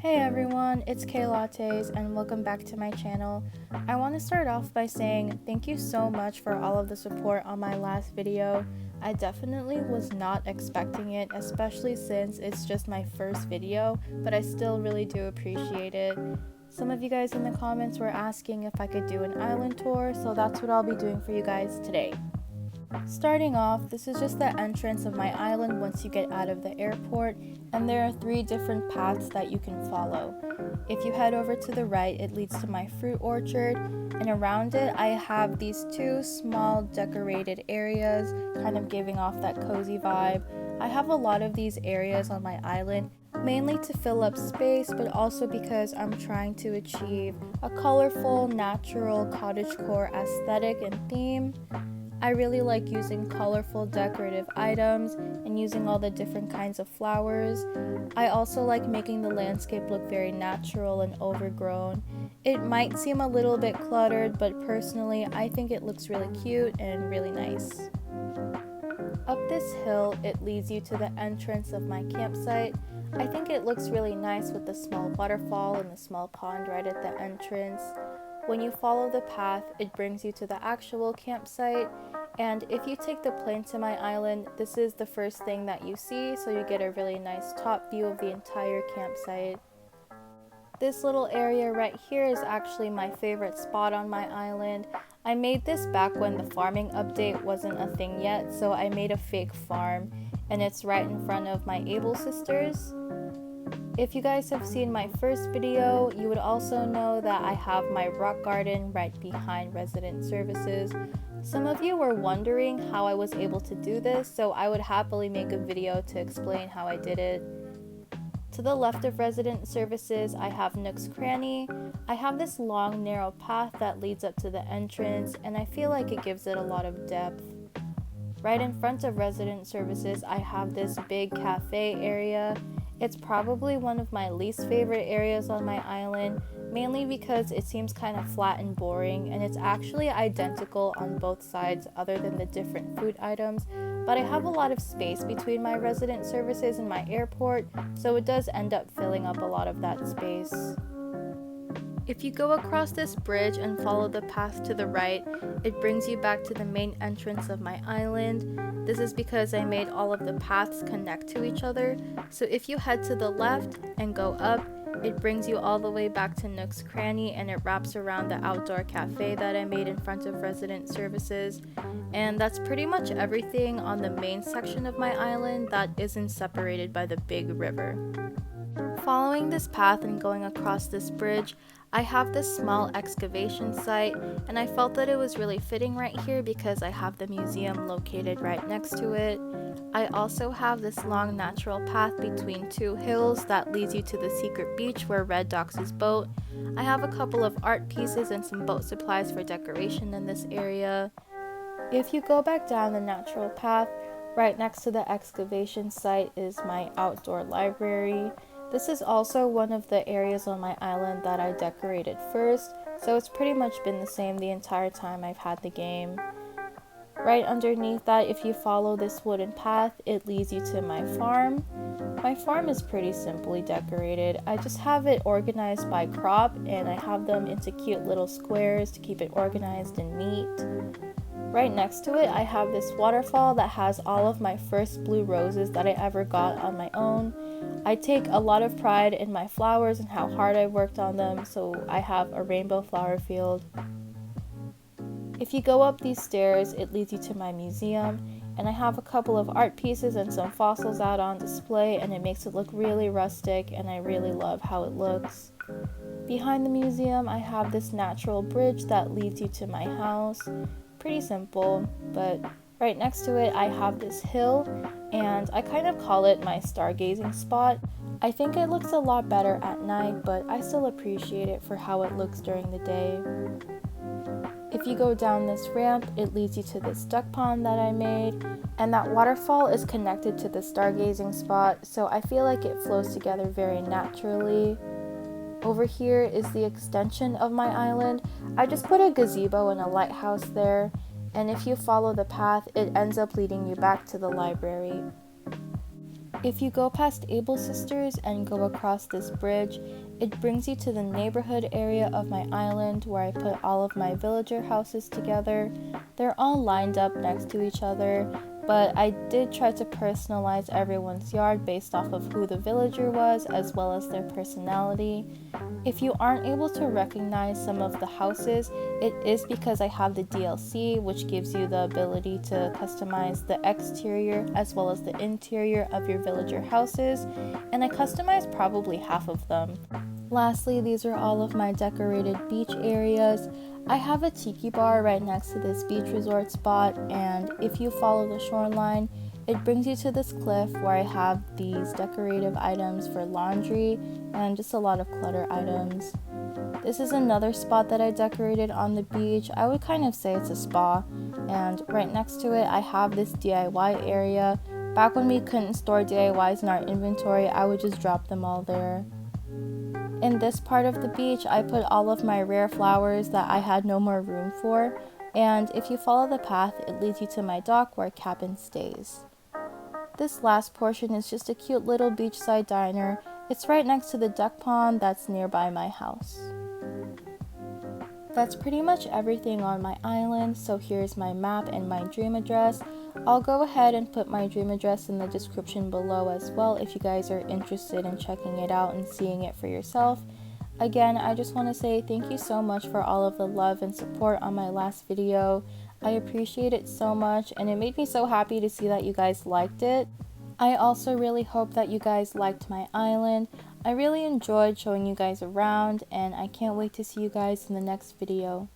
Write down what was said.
Hey everyone, it's K Lattes and welcome back to my channel. I want to start off by saying thank you so much for all of the support on my last video. I definitely was not expecting it, especially since it's just my first video, but I still really do appreciate it. Some of you guys in the comments were asking if I could do an island tour, so that's what I'll be doing for you guys today. Starting off, this is just the entrance of my island once you get out of the airport, and there are 3 different paths that you can follow. If you head over to the right, it leads to my fruit orchard, and around it I have these 2 small decorated areas, kind of giving off that cozy vibe. I have a lot of these areas on my island, mainly to fill up space, but also because I'm trying to achieve a colorful, natural cottagecore aesthetic and theme. I really like using colorful decorative items and using all the different kinds of flowers. I also like making the landscape look very natural and overgrown. It might seem a little bit cluttered, but personally I think it looks really cute and really nice. Up this hill, it leads you to the entrance of my campsite. I think it looks really nice with the small waterfall and the small pond right at the entrance. When you follow the path, it brings you to the actual campsite, and if you take the plane to my island, this is the first thing that you see, so you get a really nice top view of the entire campsite. This little area right here is actually my favorite spot on my island. I made this back when the farming update wasn't a thing yet, so I made a fake farm, and it's right in front of my Able sisters. If you guys have seen my first video, you would also know that I have my rock garden right behind resident services. Some of you were wondering how I was able to do this, so I would happily make a video to explain how I did it. To the left of resident services, I have Nook's Cranny. I have this long, narrow path that leads up to the entrance, and I feel like it gives it a lot of depth. Right in front of resident services, I have this big cafe area. It's probably one of my least favorite areas on my island, mainly because it seems kind of flat and boring, and it's actually identical on both sides other than the different food items, but I have a lot of space between my resident services and my airport, so it does end up filling up a lot of that space. If you go across this bridge and follow the path to the right, it brings you back to the main entrance of my island. This is because I made all of the paths connect to each other, so if you head to the left and go up, it brings you all the way back to Nook's Cranny, and it wraps around the outdoor cafe that I made in front of resident services. And that's pretty much everything on the main section of my island that isn't separated by the big river. Following this path and going across this bridge, I have this small excavation site, and I felt that it was really fitting right here because I have the museum located right next to it. I also have this long natural path between 2 hills that leads you to the secret beach where Red docks his boat. I have a couple of art pieces and some boat supplies for decoration in this area. If you go back down the natural path, right next to the excavation site is my outdoor library. This is also one of the areas on my island that I decorated first, so it's pretty much been the same the entire time I've had the game. Right underneath that, if you follow this wooden path, it leads you to my farm. My farm is pretty simply decorated. I just have it organized by crop, and I have them into cute little squares to keep it organized and neat. Right next to it, I have this waterfall that has all of my first blue roses that I ever got on my own. I take a lot of pride in my flowers and how hard I worked on them, so I have a rainbow flower field. If you go up these stairs, it leads you to my museum, and I have a couple of art pieces and some fossils out on display, and it makes it look really rustic, and I really love how it looks. Behind the museum, I have this natural bridge that leads you to my house. Pretty simple, but right next to it I have this hill, and I kind of call it my stargazing spot. I think it looks a lot better at night, but I still appreciate it for how it looks during the day. If you go down this ramp, it leads you to this duck pond that I made, and that waterfall is connected to the stargazing spot, so I feel like it flows together very naturally. Over here is the extension of my island. I just put a gazebo and a lighthouse there, and if you follow the path, it ends up leading you back to the library. If you go past Able Sisters and go across this bridge, it brings you to the neighborhood area of my island where I put all of my villager houses together. They're all lined up next to each other, but I did try to personalize everyone's yard based off of who the villager was as well as their personality. If you aren't able to recognize some of the houses, it is because I have the DLC, which gives you the ability to customize the exterior as well as the interior of your villager houses, and I customized probably half of them. Lastly, these are all of my decorated beach areas. I have a tiki bar right next to this beach resort spot, and if you follow the shoreline, it brings you to this cliff where I have these decorative items for laundry and just a lot of clutter items. This is another spot that I decorated on the beach. I would kind of say it's a spa, and right next to it I have this DIY area. Back when we couldn't store DIYs in our inventory, I would just drop them all there. In this part of the beach, I put all of my rare flowers that I had no more room for, and if you follow the path, it leads you to my dock where cabin stays. This last portion is just a cute little beachside diner. It's right next to the duck pond that's nearby my house. That's pretty much everything on my island, so here's my map and my dream address. I'll go ahead and put my dream address in the description below as well if you guys are interested in checking it out and seeing it for yourself. Again, I just want to say thank you so much for all of the love and support on my last video. I appreciate it so much, and it made me so happy to see that you guys liked it. I also really hope that you guys liked my island. I really enjoyed showing you guys around, and I can't wait to see you guys in the next video.